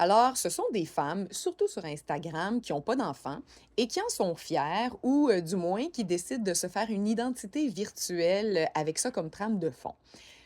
Alors, ce sont des femmes, surtout sur Instagram, qui n'ont pas d'enfants et qui en sont fières ou du moins qui décident de se faire une identité virtuelle avec ça comme trame de fond.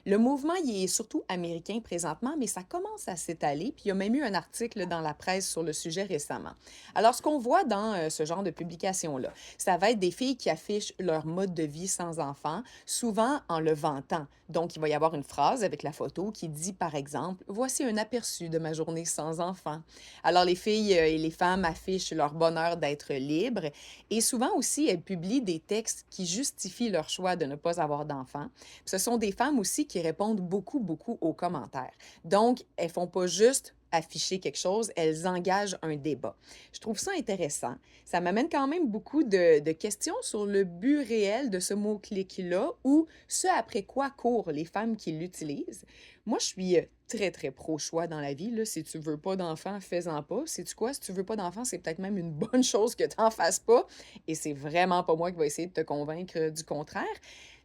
Le mouvement, il est surtout américain présentement, mais ça commence à s'étaler, puis il y a même eu un article dans la presse sur le sujet récemment. Alors, ce qu'on voit dans ce genre de publication-là, ça va être des filles qui affichent leur mode de vie sans enfants, souvent en le vantant. Donc, il va y avoir une phrase avec la photo qui dit, par exemple, «Voici un aperçu de ma journée sans enfants». Alors, les filles et les femmes affichent leur bonheur d'être libres et souvent aussi, elles publient des textes qui justifient leur choix de ne pas avoir d'enfants. Ce sont des femmes aussi qui répondent beaucoup, beaucoup aux commentaires. Donc, elles font pas juste afficher quelque chose, elles engagent un débat. Je trouve ça intéressant. Ça m'amène quand même beaucoup de questions sur le but réel de ce mot-clic-là ou ce après quoi courent les femmes qui l'utilisent. Moi, je suis très, très pro-choix dans la vie. Là. Si tu veux pas d'enfant, fais-en pas. Sais-tu quoi? Si tu veux pas d'enfant, c'est peut-être même une bonne chose que tu n'en fasses pas. Et c'est vraiment pas moi qui vais essayer de te convaincre du contraire.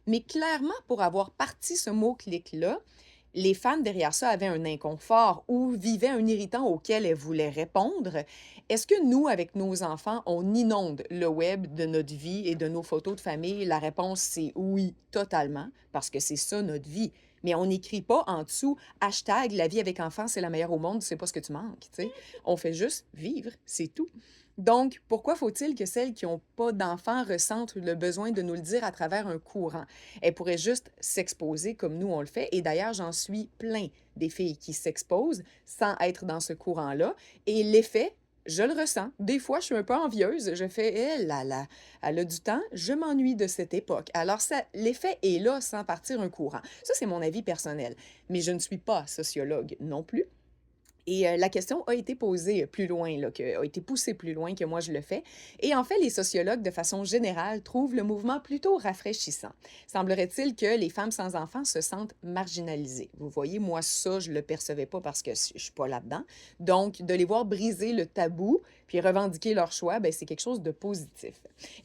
Mais clairement, pour avoir parti ce mot-clic-là, les femmes derrière ça avaient un inconfort ou vivaient un irritant auquel elles voulaient répondre. Est-ce que nous, avec nos enfants, on inonde le web de notre vie et de nos photos de famille? La réponse, c'est oui, totalement, parce que c'est ça notre vie. Mais on n'écrit pas en dessous hashtag la vie avec enfants, c'est la meilleure au monde, c'est pas ce que tu manques. Tu sais. On fait juste vivre, c'est tout. Donc, pourquoi faut-il que celles qui n'ont pas d'enfants ressentent le besoin de nous le dire à travers un courant? Elles pourraient juste s'exposer comme nous on le fait. Et d'ailleurs, j'en suis plein des filles qui s'exposent sans être dans ce courant-là. Et l'effet, je le ressens. Des fois, je suis un peu envieuse. Je fais, eh là là, elle a du temps, je m'ennuie de cette époque. Alors, ça, l'effet est là sans partir un courant. Ça, c'est mon avis personnel. Mais je ne suis pas sociologue non plus. Et la question a été posée plus loin, là, a été poussée plus loin que moi je le fais. Et en fait, les sociologues, de façon générale, trouvent le mouvement plutôt rafraîchissant. Semblerait-il que les femmes sans enfants se sentent marginalisées. Vous voyez, moi, ça, je ne le percevais pas parce que je ne suis pas là-dedans. Donc, de les voir briser le tabou puis revendiquer leur choix, ben, c'est quelque chose de positif.